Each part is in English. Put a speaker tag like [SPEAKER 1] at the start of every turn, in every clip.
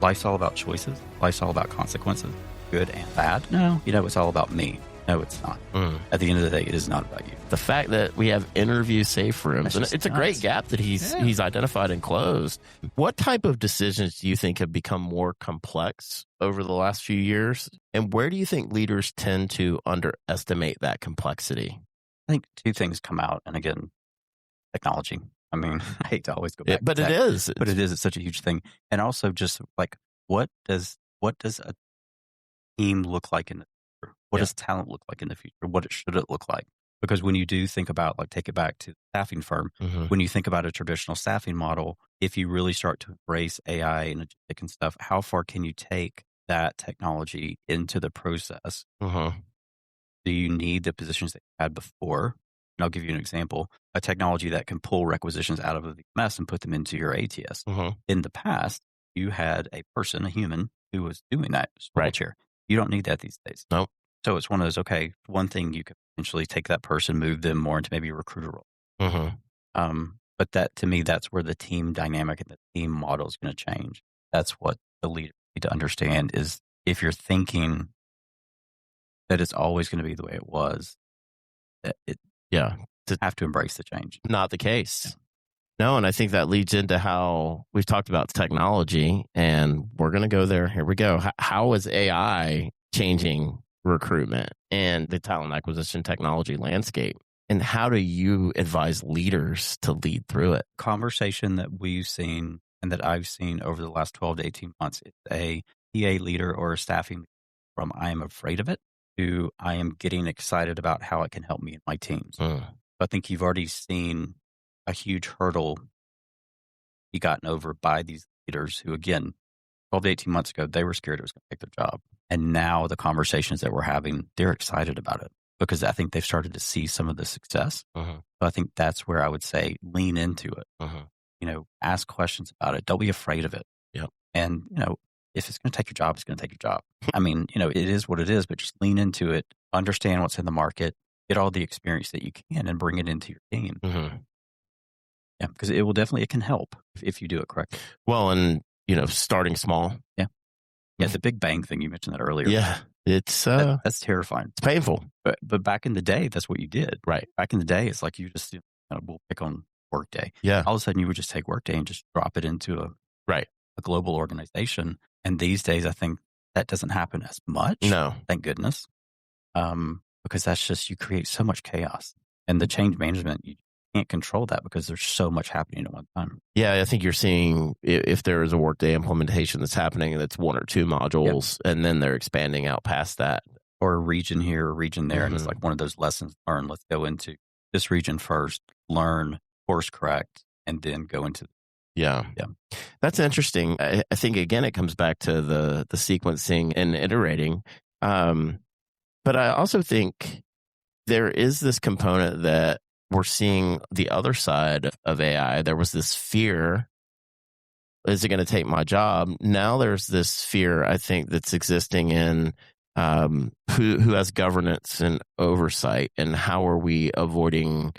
[SPEAKER 1] life's all about choices. Life's all about consequences, good and bad. No, it's all about me. No, it's not. At the end of the day, it is not about you.
[SPEAKER 2] The fact that we have interview safe rooms, and it's a great gap that he's identified and closed. What type of decisions do you think have become more complex over the last few years? And where do you think leaders tend to underestimate that complexity?
[SPEAKER 1] I think two things come out. And again, technology. I mean, I hate to always go back
[SPEAKER 2] but
[SPEAKER 1] to
[SPEAKER 2] it
[SPEAKER 1] tech,
[SPEAKER 2] is.
[SPEAKER 1] But it is. It's such a huge thing. And also just like, what does a team look like in the future? What does talent look like in the future? What should it look like? Because when you do think about, like, take it back to the staffing firm, when you think about a traditional staffing model, if you really start to embrace AI and agentic and stuff, how far can you take that technology into the process? Do you need the positions that you had before? And I'll give you an example. A technology that can pull requisitions out of the VMS and put them into your ATS. In the past, you had a person, a human, who was doing that swivel chair. You don't need that these days.
[SPEAKER 2] No.
[SPEAKER 1] So it's one of those, okay, one thing you could potentially take that person, move them more into maybe a recruiter role. But that, to me, that's where the team dynamic and the team model is going to change. That's what the leader need to understand is if you're thinking that it's always going to be the way it was, that to have to embrace the change.
[SPEAKER 2] Not the case. No, and I think that leads into how we've talked about technology, and we're going to go there. Here we go. How is AI changing recruitment and the talent acquisition technology landscape? And how do you advise leaders to lead through it?
[SPEAKER 1] Conversation that we've seen and that I've seen over the last 12 to 18 months is a TA leader or a staffing from I am afraid of it to I am getting excited about how it can help me and my teams. I think you've already seen a huge hurdle be gotten over by these leaders who, again, 12 to 18 months ago, they were scared it was going to take their job. And now the conversations that we're having, they're excited about it because I think they've started to see some of the success. So I think that's where I would say lean into it. Ask questions about it. Don't be afraid of it. And, if it's going to take your job, it's going to take your job. I mean, it is what it is, but just lean into it, understand what's in the market, get all the experience that you can and bring it into your team. Yeah, because it can help if you do it correctly.
[SPEAKER 2] Well, and, starting small.
[SPEAKER 1] Yeah, the Big Bang thing, you mentioned that earlier.
[SPEAKER 2] Yeah, it's
[SPEAKER 1] that's terrifying.
[SPEAKER 2] It's painful.
[SPEAKER 1] But back in the day, that's what you did.
[SPEAKER 2] Right.
[SPEAKER 1] Back in the day, it's like you just, we'll pick on Workday.
[SPEAKER 2] Yeah.
[SPEAKER 1] All of a sudden, you would just take Workday and just drop it into a global organization. And these days, I think that doesn't happen as much.
[SPEAKER 2] No.
[SPEAKER 1] Thank goodness. Because that's just, you create so much chaos. And the change management, you can't control that because there's so much happening at one time.
[SPEAKER 2] Yeah, I think you're seeing if there is a Workday implementation that's happening that's one or two modules, and then they're expanding out past that.
[SPEAKER 1] Or a region here, a region there. And it's like one of those lessons learned. Let's go into this region first, learn, course correct, and then go into
[SPEAKER 2] Yeah. That's interesting. I think, again, it comes back to the sequencing and iterating. But I also think there is this component that we're seeing the other side of AI. There was this fear, is it going to take my job? Now there's this fear, I think, that's existing in who has governance and oversight, and how are we avoiding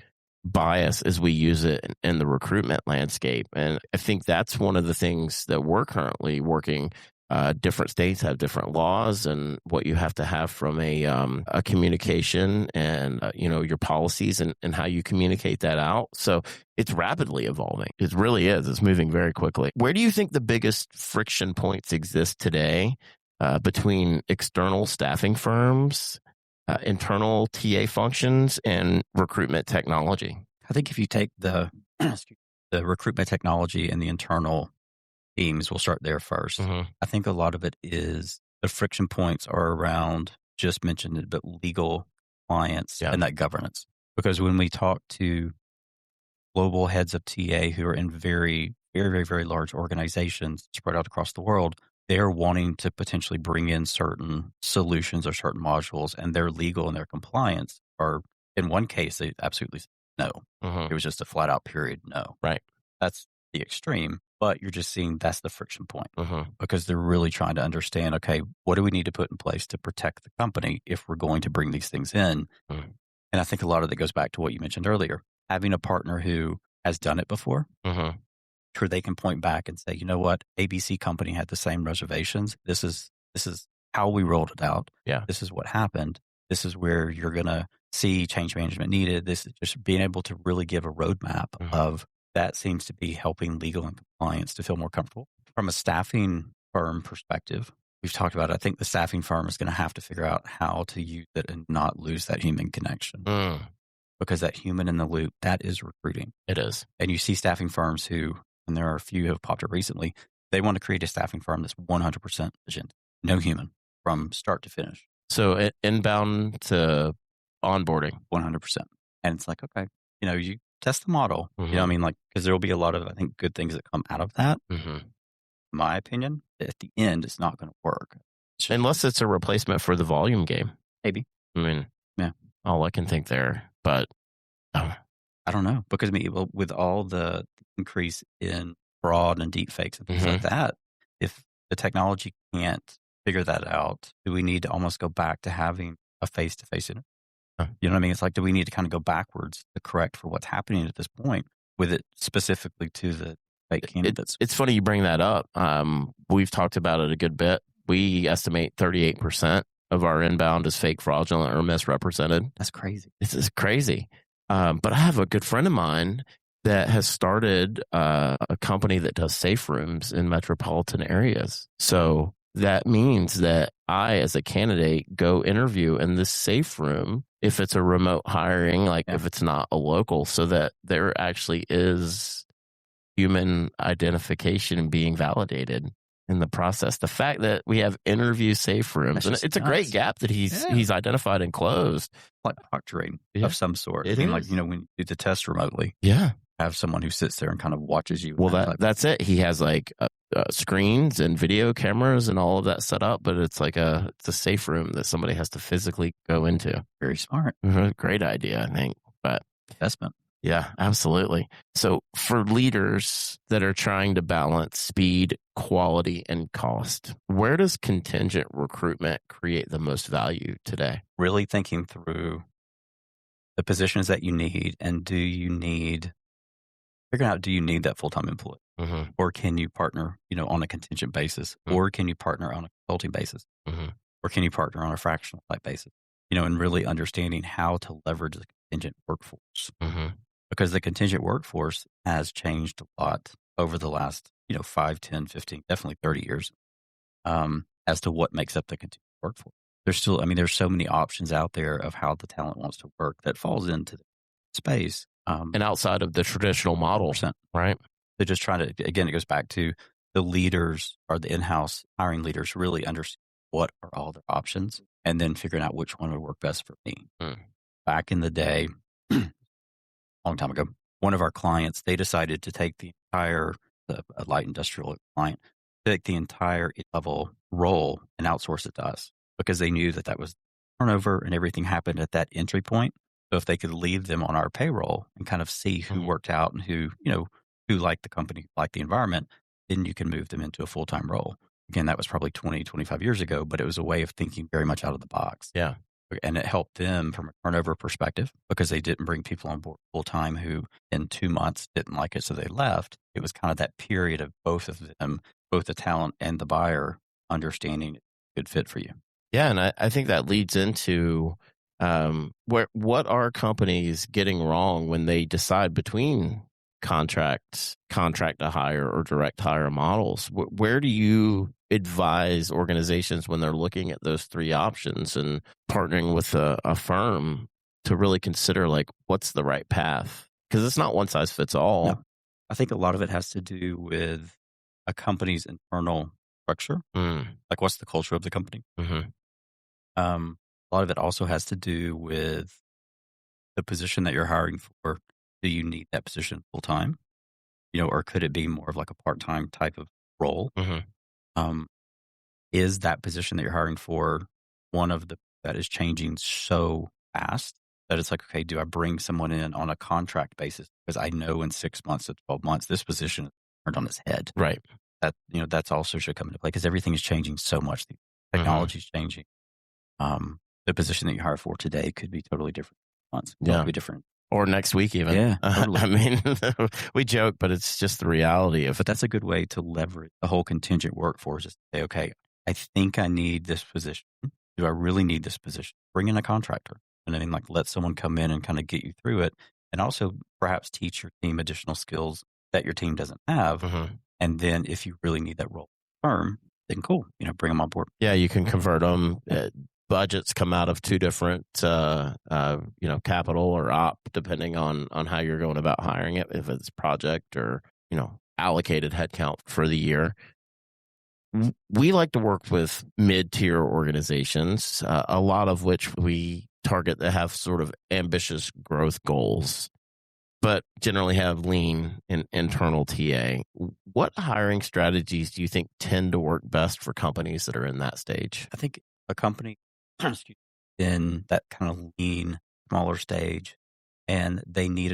[SPEAKER 2] bias as we use it in the recruitment landscape. And I think that's one of the things that we're currently working. Different states have different laws and what you have to have from a communication and, your policies and how you communicate that out. So it's rapidly evolving. It really is. It's moving very quickly. Where do you think the biggest friction points exist today between external staffing firms, internal TA functions, and recruitment technology?
[SPEAKER 1] I think if you take the recruitment technology and the internal teams, we'll start there first. I think a lot of it is the friction points are around, just mentioned it, but legal compliance and that governance. Because when we talk to global heads of TA who are in very, very, very, very large organizations spread out across the world, they're wanting to potentially bring in certain solutions or certain modules, and their legal and their compliance are, in one case, they absolutely said no. It was just a flat out period no.
[SPEAKER 2] Right.
[SPEAKER 1] That's the extreme, but you're just seeing that's the friction point because they're really trying to understand, okay, what do we need to put in place to protect the company if we're going to bring these things in? And I think a lot of that goes back to what you mentioned earlier, having a partner who has done it before sure they can point back and say, you know what, ABC company had the same reservations. This is how we rolled it out.
[SPEAKER 2] Yeah.
[SPEAKER 1] This is what happened. This is where you're going to see change management needed. This is just being able to really give a roadmap of that seems to be helping legal and compliance to feel more comfortable. From a staffing firm perspective, we've talked about it. I think the staffing firm is going to have to figure out how to use it and not lose that human connection. Because that human in the loop, that is recruiting.
[SPEAKER 2] It is.
[SPEAKER 1] And you see staffing firms who, and there are a few who have popped up recently, they want to create a staffing firm that's 100% agent, no human from start to finish.
[SPEAKER 2] So inbound to onboarding.
[SPEAKER 1] 100%. And it's like, okay, you test the model. You know what I mean? Like, because there will be a lot of, I think, good things that come out of that. In my opinion, at the end, it's not going to work.
[SPEAKER 2] Unless it's a replacement for the volume game.
[SPEAKER 1] Maybe.
[SPEAKER 2] I mean,
[SPEAKER 1] yeah.
[SPEAKER 2] All I can think there. But
[SPEAKER 1] I don't know. Because with all the increase in fraud and deep fakes and things like that, if the technology can't figure that out, do we need to almost go back to having a face-to-face interview? You know what I mean? It's like, do we need to kind of go backwards to correct for what's happening at this point with it specifically to the fake candidates?
[SPEAKER 2] It's funny you bring that up. We've talked about it a good bit. We estimate 38% of our inbound is fake, fraudulent, or misrepresented.
[SPEAKER 1] That's crazy.
[SPEAKER 2] This is crazy. But I have a good friend of mine that has started a company that does safe rooms in metropolitan areas. So that means that I, as a candidate, go interview in this safe room if it's a remote hiring, if it's not a local, so that there actually is human identification being validated in the process. The fact that we have interview safe rooms, and it's a great gap that he's identified and closed.
[SPEAKER 1] Like proctoring of some sort.
[SPEAKER 2] It
[SPEAKER 1] I mean,
[SPEAKER 2] is.
[SPEAKER 1] like, when you do the test remotely.
[SPEAKER 2] Yeah.
[SPEAKER 1] Have someone who sits there and kind of watches you.
[SPEAKER 2] Well, that's it. He has screens and video cameras and all of that set up, but it's it's a safe room that somebody has to physically go into.
[SPEAKER 1] Very smart.
[SPEAKER 2] Great idea, I think. But
[SPEAKER 1] investment.
[SPEAKER 2] Yeah, absolutely. So for leaders that are trying to balance speed, quality, and cost, where does contingent recruitment create the most value today?
[SPEAKER 1] Really thinking through the positions that you need, and figuring out, do you need that full-time employee? Or can you partner, on a contingent basis? Or can you partner on a consulting basis? Or can you partner on a fractional type basis? And really understanding how to leverage the contingent workforce. Because the contingent workforce has changed a lot over the last, 5, 10, 15, definitely 30 years, as to what makes up the contingent workforce. There's so many options out there of how the talent wants to work that falls into the space.
[SPEAKER 2] And outside of the traditional model, right?
[SPEAKER 1] They're just trying to, again, it goes back to the leaders or the in-house hiring leaders really understand what are all their options and then figuring out which one would work best for me. Back in the day, long time ago, one of our clients, they decided to take the entire, a light industrial client, take the entire level role and outsource it to us because they knew that was turnover and everything happened at that entry point. So if they could leave them on our payroll and kind of see who worked out and who liked the company, liked the environment, then you can move them into a full-time role. Again, that was probably 20, 25 years ago, but it was a way of thinking very much out of the box.
[SPEAKER 2] Yeah.
[SPEAKER 1] And it helped them from a turnover perspective because they didn't bring people on board full-time who in 2 months didn't like it, so they left. It was kind of that period of both of them, both the talent and the buyer, understanding it's a good fit for you.
[SPEAKER 2] Yeah, and I think that leads into what are companies getting wrong when they decide between contract to hire, or direct hire models? Where do you advise organizations when they're looking at those three options and partnering with a firm to really consider what's the right path? Because it's not one size fits all.
[SPEAKER 1] No. I think a lot of it has to do with a company's internal structure. Like, what's the culture of the company? A lot of it also has to do with the position that you're hiring for. Do you need that position full time? Or could it be more of like a part-time type of role? Is that position that you're hiring for one of that is changing so fast that it's like, okay, do I bring someone in on a contract basis? Because I know in 6 months to 12 months, this position is turned on its head.
[SPEAKER 2] Right.
[SPEAKER 1] That, that's also should come into play because everything is changing so much. The technology is changing. The position that you hire for today could be totally different. Months. Totally different
[SPEAKER 2] Or next week even.
[SPEAKER 1] Yeah, totally.
[SPEAKER 2] I mean, we joke, but it's just the reality of
[SPEAKER 1] But that's a good way to leverage the whole contingent workforce is to say, okay, I think I need this position. Do I really need this position? Bring in a contractor. And I mean, like, let someone come in and kind of get you through it. And also perhaps teach your team additional skills that your team doesn't have.
[SPEAKER 2] Mhm.
[SPEAKER 1] And then if you really need that role firm, then cool, bring them on board.
[SPEAKER 2] Yeah, you can convert them. Budgets come out of two different, capital or op, depending on how you're going about hiring it. If it's project or allocated headcount for the year. We like to work with mid-tier organizations, a lot of which we target that have sort of ambitious growth goals, but generally have lean in internal TA. What hiring strategies do you think tend to work best for companies that are in that stage?
[SPEAKER 1] I think a company in that kind of lean, smaller stage, and they need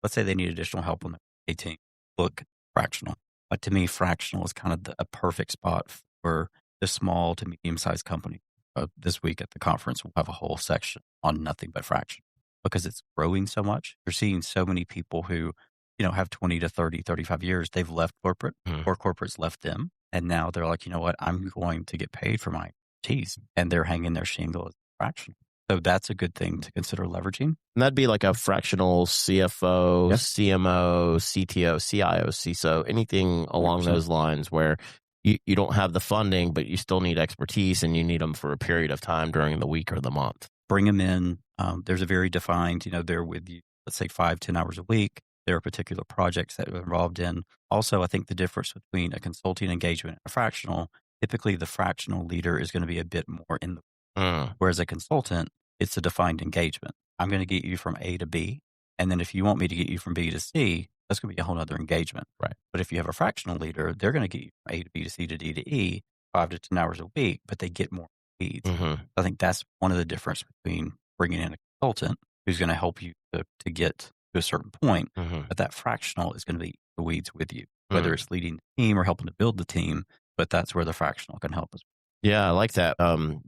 [SPEAKER 1] let's say they need additional help on their team, look fractional. But to me, fractional is kind of a perfect spot for the small to medium-sized company. This week at the conference, we'll have a whole section on nothing but fractional because it's growing so much. You're seeing so many people who, have 20 to 30, 35 years. They've left corporate or corporate's left them. And now they're like, you know what? I'm going to get paid for my expertise. And they're hanging their shingle as fractional. So that's a good thing to consider leveraging.
[SPEAKER 2] And that'd be like a fractional CFO,
[SPEAKER 1] Yep.
[SPEAKER 2] CMO, CTO, CIO, CISO, anything along
[SPEAKER 1] 100%.
[SPEAKER 2] those lines where you don't have the funding, but you still need expertise and you need them for a period of time during the week or the month.
[SPEAKER 1] Bring them in. There's a very defined, they're with you, let's say 5-10 hours a week. There are particular projects that we're involved in. Also, I think the difference between a consulting engagement and a fractional, typically the fractional leader is going to be a bit more in the, whereas a consultant, it's a defined engagement. I'm going to get you from A to B. And then if you want me to get you from B to C, that's going to be a whole other engagement.
[SPEAKER 2] Right.
[SPEAKER 1] But if you have a fractional leader, they're going to get you from A to B to C to D to E, 5 to 10 hours a week, but they get more needs. I think that's one of the difference between bringing in a consultant who's going to help you to get to a certain point, but that fractional is going to be the weeds with you, whether it's leading the team or helping to build the team, but that's where the fractional can help us.
[SPEAKER 2] Yeah, I like that.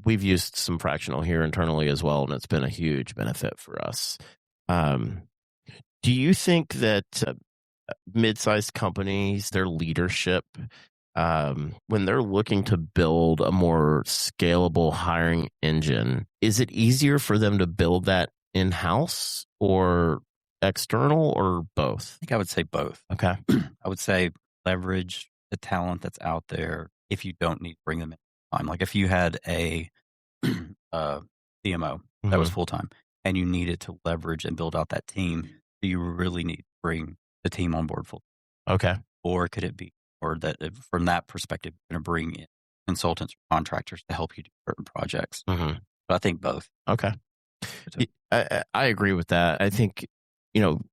[SPEAKER 2] We've used some fractional here internally as well, and it's been a huge benefit for us. Do you think that mid-sized companies, their leadership, when they're looking to build a more scalable hiring engine, is it easier for them to build that in-house or external or both?
[SPEAKER 1] I think I would say both.
[SPEAKER 2] Okay.
[SPEAKER 1] I would say leverage the talent that's out there if you don't need to bring them in full-time. Like if you had a CMO that was full-time and you needed to leverage and build out that team, do you really need to bring the team on board full-time?
[SPEAKER 2] Okay.
[SPEAKER 1] Or could it be, or that from that perspective, you're going to bring in consultants or contractors to help you do certain projects? But I think both.
[SPEAKER 2] Okay. I agree with that. I think,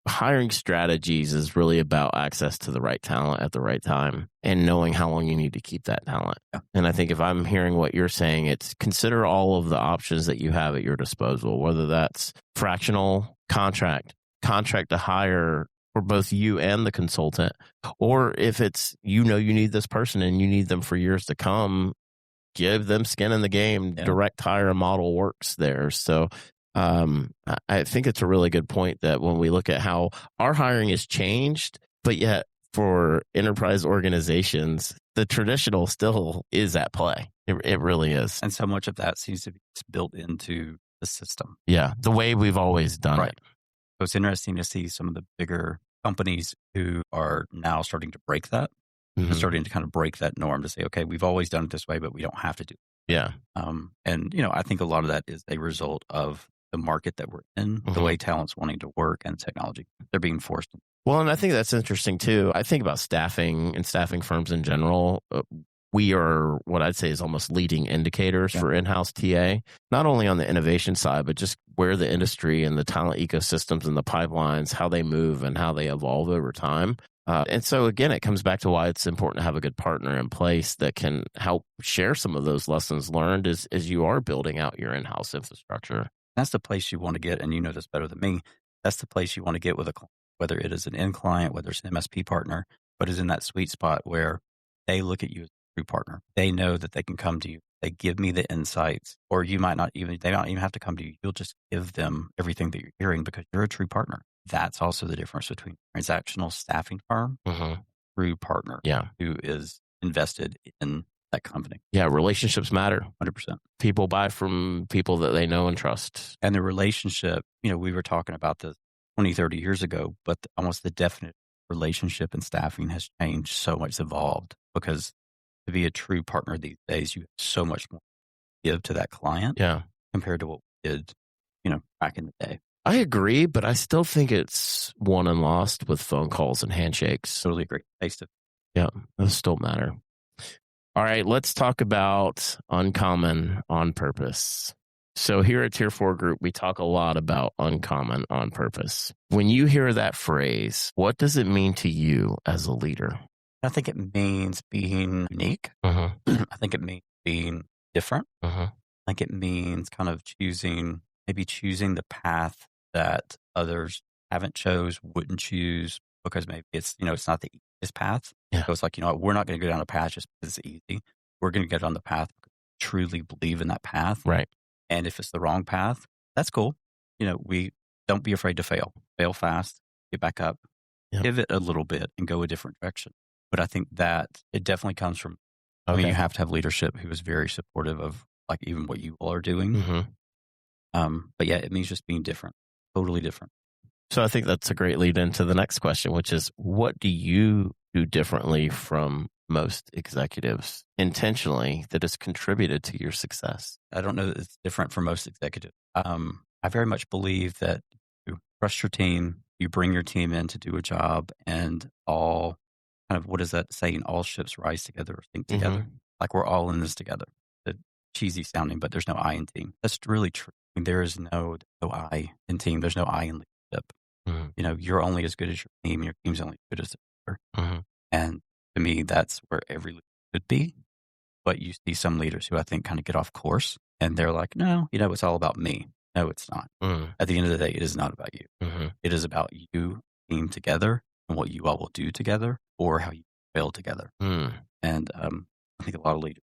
[SPEAKER 2] hiring strategies is really about access to the right talent at the right time and knowing how long you need to keep that talent.
[SPEAKER 1] Yeah.
[SPEAKER 2] And I think if I'm hearing what you're saying, it's consider all of the options that you have at your disposal, whether that's fractional contract to hire for both you and the consultant, or if it's, you need this person and you need them for years to come, give them skin in the game. Yeah. Direct hire model works there. So I think it's a really good point that when we look at how our hiring has changed, but yet for enterprise organizations, the traditional still is at play. It really is.
[SPEAKER 1] And so much of that seems to be built into the system.
[SPEAKER 2] Yeah, the way we've always done it.
[SPEAKER 1] So it's interesting to see some of the bigger companies who are now starting to break that, starting to kind of break that norm to say, okay, we've always done it this way, but we don't have to do it.
[SPEAKER 2] Yeah.
[SPEAKER 1] And, I think a lot of that is a result of the market that we're in, the way talent's wanting to work and technology. They're being forced.
[SPEAKER 2] Well, and I think that's interesting too. I think about staffing and staffing firms in general. We are what I'd say is almost leading indicators for in-house TA, not only on the innovation side, but just where the industry and the talent ecosystems and the pipelines, how they move and how they evolve over time. And so, again, it comes back to why it's important to have a good partner in place that can help share some of those lessons learned as you are building out your in-house infrastructure.
[SPEAKER 1] That's the place you want to get, and you know this better than me. That's the place you want to get with a client, whether it is an end client, whether it's an MSP partner, but is in that sweet spot where they look at you as a true partner. They know that they can come to you They give me the insights, or they might not even have to come to you. You'll just give them everything that you're hearing because you're a true partner. That's also the difference between transactional staffing firm, true partner, who is invested in that company.
[SPEAKER 2] Yeah, relationships matter.
[SPEAKER 1] 100%.
[SPEAKER 2] People buy from people that they know and trust.
[SPEAKER 1] And the relationship, we were talking about this 20, 30 years ago, but almost the definite relationship in staffing has changed so much, evolved, because to be a true partner these days, you have so much more to give to that client compared to what we did, back in the day.
[SPEAKER 2] I agree, but I still think it's won and lost with phone calls and handshakes.
[SPEAKER 1] Totally agree.
[SPEAKER 2] Yeah, those still matter. All right, let's talk about uncommon on purpose. So here at Tier 4 Group, we talk a lot about uncommon on purpose. When you hear that phrase, what does it mean to you as a leader?
[SPEAKER 1] I think it means being unique. I think it means being different. I think it means kind of choosing the path that others haven't chose, wouldn't choose, because maybe it's, it's not the easiest path.
[SPEAKER 2] Yeah.
[SPEAKER 1] So it's like, we're not going to go down a path just because it's easy. We're going to get on the path because we truly believe in that path.
[SPEAKER 2] Right.
[SPEAKER 1] And if it's the wrong path, that's cool. We don't be afraid to fail. Fail fast, get back up, pivot a little bit and go a different direction. But I think that it definitely comes from, you have to have leadership who is very supportive of like even what you all are doing. But yeah, it means just being different, totally different.
[SPEAKER 2] So I think that's a great lead into the next question, which is, what do you do differently from most executives intentionally that has contributed to your success?
[SPEAKER 1] I don't know that it's different for most executives. I very much believe that you trust your team, you bring your team in to do a job, and all kind of, what is that saying? All ships rise together or sink together. Like we're all in this together. It's cheesy sounding, but there's no I in team. That's really true. There is no I in team. There's no I in leadership. You're only as good as your team. Your team's only as good as the leader. And to me, that's where every leader should be. But you see some leaders who I think kind of get off course and they're like, no, it's all about me. No, it's not. At the end of the day, it is not about you. It is about you, team together, and what you all will do together or how you fail together. And I think a lot of leaders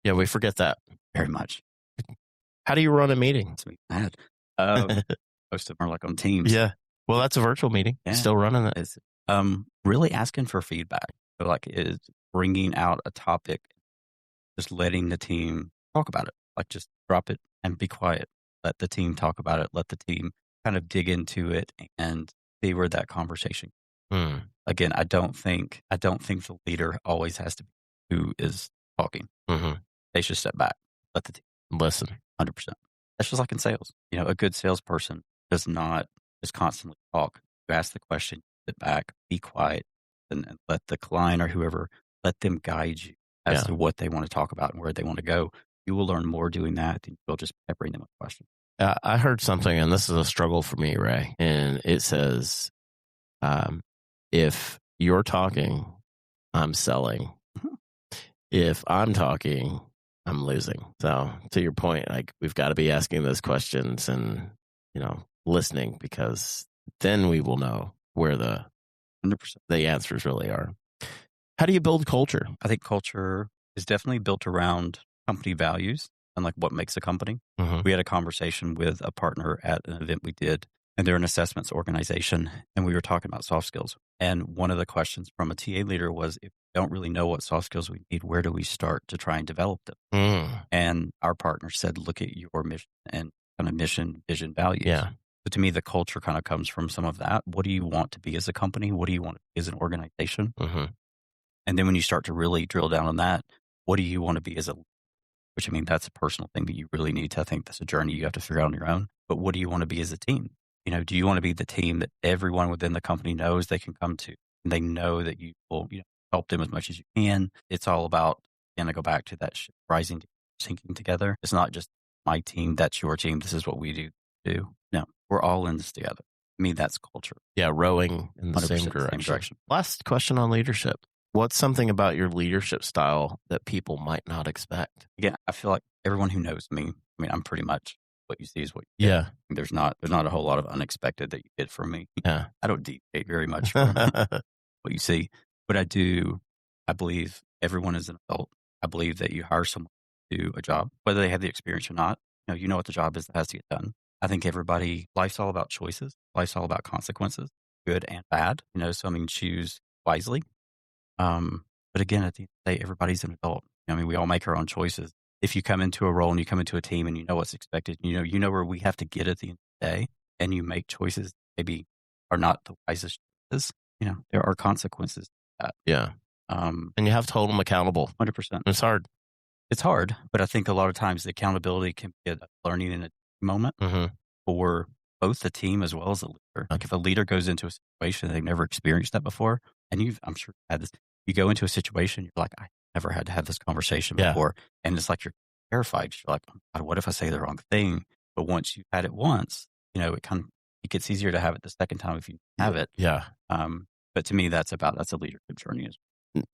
[SPEAKER 2] we forget that
[SPEAKER 1] very much.
[SPEAKER 2] How do you run a meeting?
[SPEAKER 1] That's me mad. Most of them are like on Teams.
[SPEAKER 2] Yeah. Well, that's a virtual meeting. Still running it.
[SPEAKER 1] It's, really asking for feedback. So like is bringing out a topic, just letting the team talk about it. Like just drop it and be quiet. Let the team talk about it. Let the team kind of dig into it and see where that conversation. Again, I don't think the leader always has to be who is talking. They should step back. Let the team
[SPEAKER 2] listen.
[SPEAKER 1] 100%. That's just like in sales. A good salesperson does not just constantly talk. You ask the question, sit back, be quiet, and let the client or whoever, let them guide you as to what they want to talk about and where they want to go. You will learn more doing that than you'll just peppering them with questions.
[SPEAKER 2] I heard something, and this is a struggle for me, Ray, and it says, if you're talking, I'm selling. If I'm talking, I'm losing. So to your point, like we've got to be asking those questions and, listening, because then we will know where the
[SPEAKER 1] 100%.
[SPEAKER 2] The answers really are. How do you build culture?
[SPEAKER 1] I think culture is definitely built around company values and like what makes a company. We had a conversation with a partner at an event we did, and they're an assessments organization, and we were talking about soft skills. And one of the questions from a TA leader was, if we don't really know what soft skills we need, where do we start to try and develop them? And our partner said, look at your mission and kind of mission, vision, values. So to me, the culture kind of comes from some of that. What do you want to be as a company? What do you want to be as an organization? And then when you start to really drill down on that, what do you want to be as a, which I mean, that's a personal thing that you really need to, I think that's a journey you have to figure out on your own. But what do you want to be as a team? Do you want to be the team that everyone within the company knows they can come to, and they know that you will, help them as much as you can? It's all about, and I go back to that rising, sinking together. It's not just my team, that's your team. This is what we do. No, we're all in this together. To me, that's culture.
[SPEAKER 2] Yeah, rowing in the same direction. Last question on leadership. What's something about your leadership style that people might not expect?
[SPEAKER 1] Yeah, I feel like everyone who knows me, I mean, I'm pretty much what you see is what you get. There's not a whole lot of unexpected that you get from me. I don't deviate very much from what you see, but I believe everyone is an adult. I believe that you hire someone into a job, whether they have the experience or not. You know what the job is that has to get done. I think life's all about choices. Life's all about consequences, good and bad. So choose wisely. But again, at the end of the day, everybody's an adult. We all make our own choices. If you come into a role and you come into a team and you know what's expected, you know where we have to get at the end of the day, and you make choices that maybe are not the wisest choices, there are consequences to that.
[SPEAKER 2] Yeah. And you have to hold them accountable.
[SPEAKER 1] 100%.
[SPEAKER 2] It's hard.
[SPEAKER 1] It's hard, but I think a lot of times the accountability can be a learning in a moment for both the team as well as the leader. Like if a leader goes into a situation they've never experienced that before, and I'm sure you've had this, you go into a situation, you're like, I never had to have this conversation before. And it's like you're terrified. You're like, oh God, what if I say the wrong thing? But once you've had it once, it gets easier to have it the second time if you have it.
[SPEAKER 2] Yeah.
[SPEAKER 1] But to me, that's a leadership journey as well.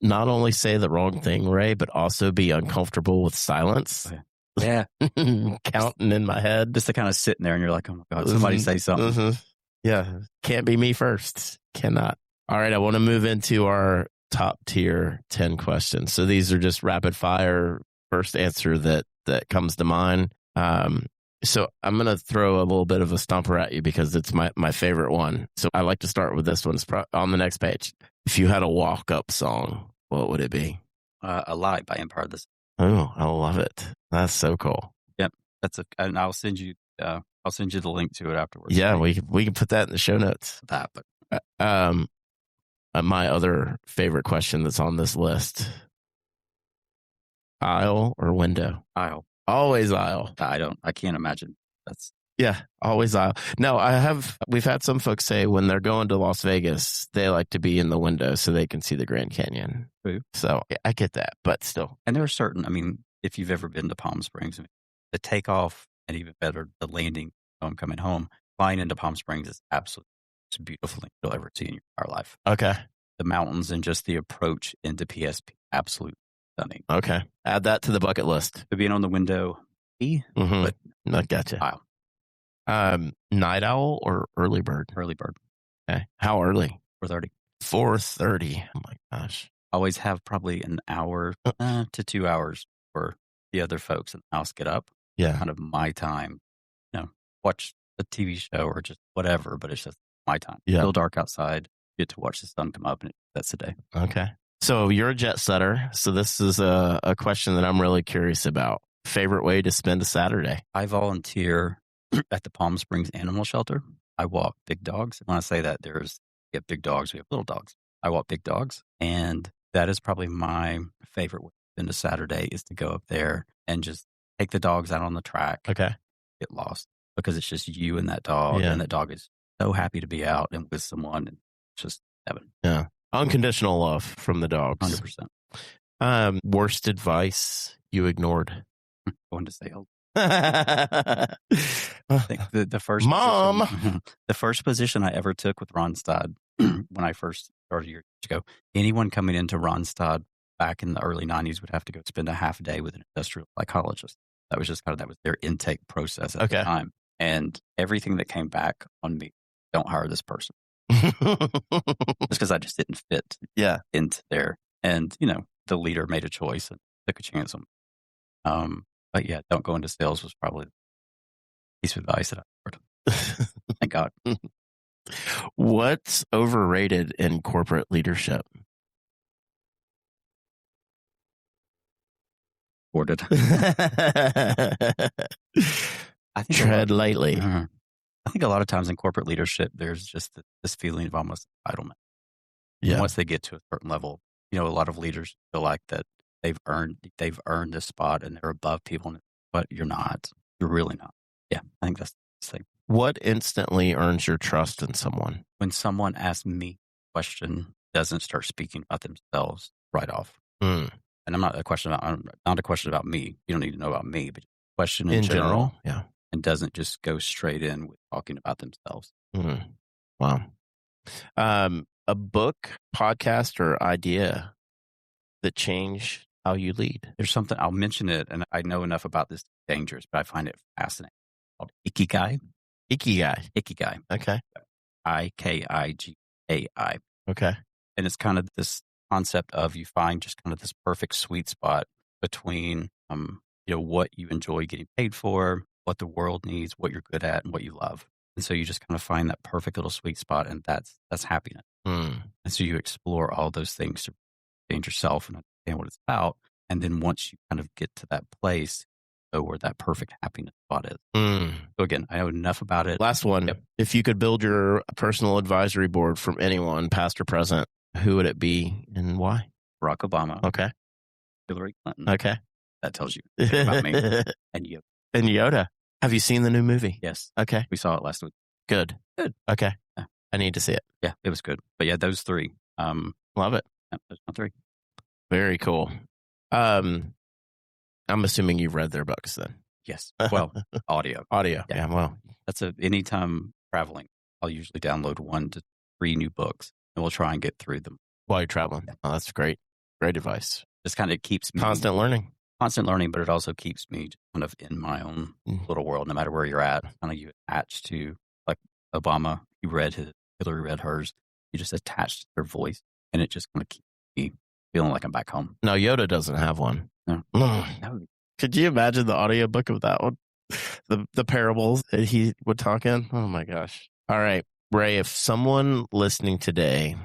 [SPEAKER 2] Not only say the wrong thing, Ray, but also be uncomfortable with silence.
[SPEAKER 1] Yeah.
[SPEAKER 2] Counting in my head.
[SPEAKER 1] Just to kind of sitting there and you're like, oh my God, somebody say something.
[SPEAKER 2] Yeah. Can't be me first. Cannot. All right. I want to move into our top tier 10 questions. So these are just rapid fire, first answer that comes to mind. So I'm going to throw a little bit of a stumper at you because it's my favorite one. So I like to start with this one. It's on the next page. If you had a walk-up song, what would it be?
[SPEAKER 1] Alive by Empire of the Sun.
[SPEAKER 2] Oh, I love it. That's so cool.
[SPEAKER 1] Yep. And I'll send you the link to it afterwards.
[SPEAKER 2] Yeah, we can put that in the show notes. My other favorite question that's on this list. Aisle or window?
[SPEAKER 1] Aisle.
[SPEAKER 2] Always aisle.
[SPEAKER 1] I can't imagine.
[SPEAKER 2] Always aisle. No, we've had some folks say when they're going to Las Vegas, they like to be in the window so they can see the Grand Canyon.
[SPEAKER 1] True.
[SPEAKER 2] So I get that, but still.
[SPEAKER 1] And there are certain, if you've ever been to Palm Springs, the takeoff and even better, the landing, I'm coming home, flying into Palm Springs is absolutely the most beautiful thing you'll ever see in your entire life.
[SPEAKER 2] Okay.
[SPEAKER 1] The mountains and just the approach into PSP, absolutely stunning.
[SPEAKER 2] Okay. Add that to the bucket list.
[SPEAKER 1] So being on the window, but
[SPEAKER 2] I gotcha.
[SPEAKER 1] Aisle.
[SPEAKER 2] Night owl or early bird?
[SPEAKER 1] Early bird.
[SPEAKER 2] Okay. How early?
[SPEAKER 1] 4:30.
[SPEAKER 2] 4:30. Oh my gosh.
[SPEAKER 1] Always have probably an hour to 2 hours for the other folks in the house get up.
[SPEAKER 2] Yeah.
[SPEAKER 1] Kind of my time. Watch a TV show or just whatever, but it's just my time.
[SPEAKER 2] Yeah.
[SPEAKER 1] Still dark outside. Get to watch the sun come up, and that's the day.
[SPEAKER 2] Okay. So you're a jet setter. So this is a question that I'm really curious about. Favorite way to spend a Saturday?
[SPEAKER 1] I volunteer at the Palm Springs Animal Shelter. I walk big dogs. When I say that, we have big dogs, we have little dogs. I walk big dogs, and that is probably my favorite way to spend a Saturday is to go up there and just take the dogs out on the track.
[SPEAKER 2] Okay.
[SPEAKER 1] Get lost because it's just you and that dog, and that dog is so happy to be out and with someone, and it's just heaven.
[SPEAKER 2] Yeah. Unconditional love from the dogs.
[SPEAKER 1] 100%.
[SPEAKER 2] Worst advice you ignored?
[SPEAKER 1] Going to sales. I think the first
[SPEAKER 2] Mom.
[SPEAKER 1] The first position I ever took with Randstad when I first started years ago. Anyone coming into Randstad back in the early 90s would have to go spend a half a day with an industrial psychologist. That was just that was their intake process at the time. And everything that came back on me, don't hire this person. Just because I just didn't fit into there. And, the leader made a choice and took a chance on me. But yeah, don't go into sales was probably the piece of advice that I heard. Thank God.
[SPEAKER 2] What's overrated in corporate leadership?
[SPEAKER 1] Ordered. I think
[SPEAKER 2] Tread lightly.
[SPEAKER 1] I think a lot of times in corporate leadership, there's just this feeling of almost entitlement.
[SPEAKER 2] Yeah.
[SPEAKER 1] And once they get to a certain level, a lot of leaders feel like that they've earned this spot and they're above people, but you're not. You're really not. Yeah, I think that's the thing.
[SPEAKER 2] What instantly earns your trust in someone?
[SPEAKER 1] When someone asks me a question, doesn't start speaking about themselves right off.
[SPEAKER 2] Mm.
[SPEAKER 1] And not a question about me. You don't need to know about me, but a question in general.
[SPEAKER 2] Yeah.
[SPEAKER 1] And doesn't just go straight in with talking about themselves.
[SPEAKER 2] Mm. Wow. A book, podcast, or idea that changed how you lead?
[SPEAKER 1] There's something, I'll mention it, and I know enough about this, dangerous, but I find it fascinating. Called Ikigai.
[SPEAKER 2] Ikigai. Okay.
[SPEAKER 1] Ikigai.
[SPEAKER 2] Okay.
[SPEAKER 1] And it's kind of this concept of you find just kind of this perfect sweet spot between, what you enjoy getting paid for, what the world needs, what you're good at, and what you love. And so you just kind of find that perfect little sweet spot, and that's happiness.
[SPEAKER 2] Mm.
[SPEAKER 1] And so you explore all those things to change yourself and understand what it's about. And then once you kind of get to that place, know where that perfect happiness spot is.
[SPEAKER 2] Mm.
[SPEAKER 1] So again, I know enough about it.
[SPEAKER 2] Last one.
[SPEAKER 1] Yep.
[SPEAKER 2] If you could build your personal advisory board from anyone, past or present, who would it be and why?
[SPEAKER 1] Barack Obama,
[SPEAKER 2] Okay.
[SPEAKER 1] Hillary Clinton.
[SPEAKER 2] Okay.
[SPEAKER 1] That tells you everything about me. And you.
[SPEAKER 2] And Yoda. Have you seen the new movie?
[SPEAKER 1] Yes.
[SPEAKER 2] Okay.
[SPEAKER 1] We saw it last week.
[SPEAKER 2] Good.
[SPEAKER 1] Good.
[SPEAKER 2] Okay.
[SPEAKER 1] Yeah.
[SPEAKER 2] I need to see it.
[SPEAKER 1] Yeah, it was good. But yeah, those three.
[SPEAKER 2] Love it.
[SPEAKER 1] Yeah, those are my three.
[SPEAKER 2] Very cool. I'm assuming you've read their books then.
[SPEAKER 1] Yes. Well, audio.
[SPEAKER 2] Audio. Yeah. Well,
[SPEAKER 1] That's anytime traveling, I'll usually download 1 to 3 new books, and we'll try and get through them.
[SPEAKER 2] while you're traveling.
[SPEAKER 1] Yeah.
[SPEAKER 2] Oh, that's great. Great advice.
[SPEAKER 1] Just kind of keeps me
[SPEAKER 2] Constant learning.
[SPEAKER 1] But it also keeps me just kind of in my own little world, no matter where you're at. Kind of you attach to, like Obama, Hillary read hers. You just attach to their voice, and it just kind of keeps me feeling like I'm back home.
[SPEAKER 2] No, Yoda doesn't have one.
[SPEAKER 1] No.
[SPEAKER 2] No.
[SPEAKER 1] No.
[SPEAKER 2] Could you imagine the audiobook of that one? The parables that he would talk in? Oh my gosh. All right, Ray, if someone listening today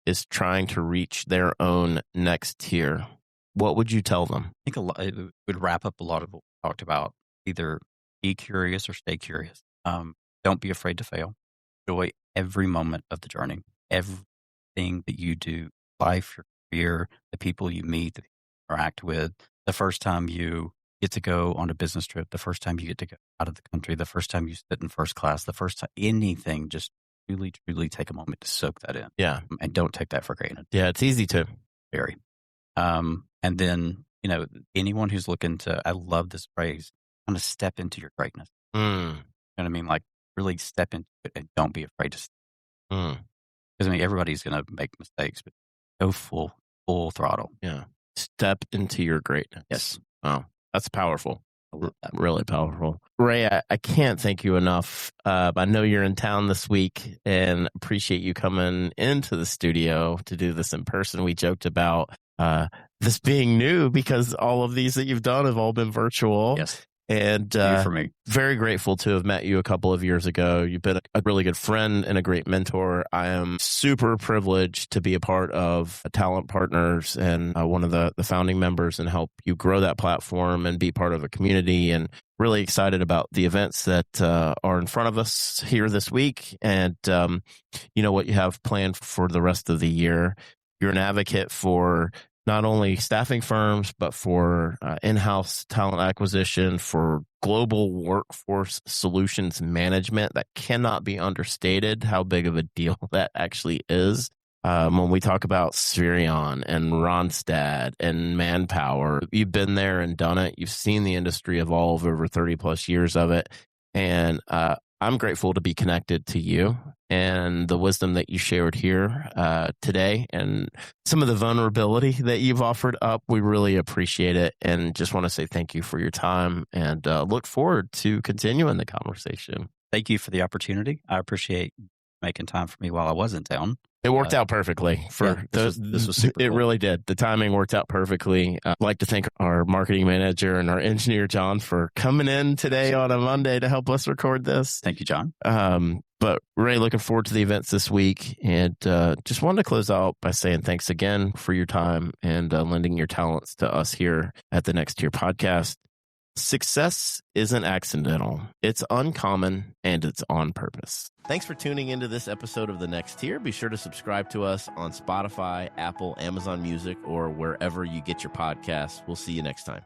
[SPEAKER 2] is trying to reach their own next tier, what would you tell them?
[SPEAKER 1] I think it would wrap up a lot of what we talked about. Either be curious or stay curious. Don't be afraid to fail. Enjoy every moment of the journey. Everything that you do, life, your career, the people you meet, the people you interact with, the first time you get to go on a business trip, the first time you get to go out of the country, the first time you sit in first class, the first time anything, just really, truly take a moment to soak that in.
[SPEAKER 2] Yeah.
[SPEAKER 1] And don't take that for granted.
[SPEAKER 2] Yeah, it's easy to.
[SPEAKER 1] Very. And then, anyone who's looking to, I love this phrase, kind of step into your greatness.
[SPEAKER 2] Mm.
[SPEAKER 1] You know what I mean? Like really step into it and don't be afraid to.
[SPEAKER 2] Mm.
[SPEAKER 1] Because everybody's going to make mistakes, but go full throttle.
[SPEAKER 2] Yeah. Step into your greatness.
[SPEAKER 1] Yes.
[SPEAKER 2] Wow. That's powerful.
[SPEAKER 1] I love that.
[SPEAKER 2] Really powerful. Ray, I can't thank you enough. I know you're in town this week and appreciate you coming into the studio to do this in person. We joked about this being new because all of these that you've done have all been virtual.
[SPEAKER 1] Yes.
[SPEAKER 2] And
[SPEAKER 1] for me.
[SPEAKER 2] Very grateful to have met you a couple of years ago. You've been a really good friend and a great mentor. I am super privileged to be a part of TALiNT Partners and one of the founding members and help you grow that platform and be part of a community, and really excited about the events that are in front of us here this week and what you have planned for the rest of the year. You're an advocate for not only staffing firms, but for in-house talent acquisition, for global workforce solutions management. That cannot be understated how big of a deal that actually is. When we talk about Spherion and Randstad and Manpower, you've been there and done it. You've seen the industry evolve over 30 plus years of it. And I'm grateful to be connected to you and the wisdom that you shared here today and some of the vulnerability that you've offered up. We really appreciate it and just want to say thank you for your time and look forward to continuing the conversation.
[SPEAKER 1] Thank you for the opportunity. I appreciate making time for me while I was in town.
[SPEAKER 2] It worked out perfectly.
[SPEAKER 1] This was super cool.
[SPEAKER 2] It really did. The timing worked out perfectly. I'd like to thank our marketing manager and our engineer, John, for coming in today on a Monday to help us record this.
[SPEAKER 1] Thank you, John.
[SPEAKER 2] But Ray, looking forward to the events this week. And just wanted to close out by saying thanks again for your time and lending your talents to us here at the Next Tier podcast. Success isn't accidental. It's uncommon and it's on purpose. Thanks for tuning into this episode of The Next Tier. Be sure to subscribe to us on Spotify, Apple, Amazon Music, or wherever you get your podcasts. We'll see you next time.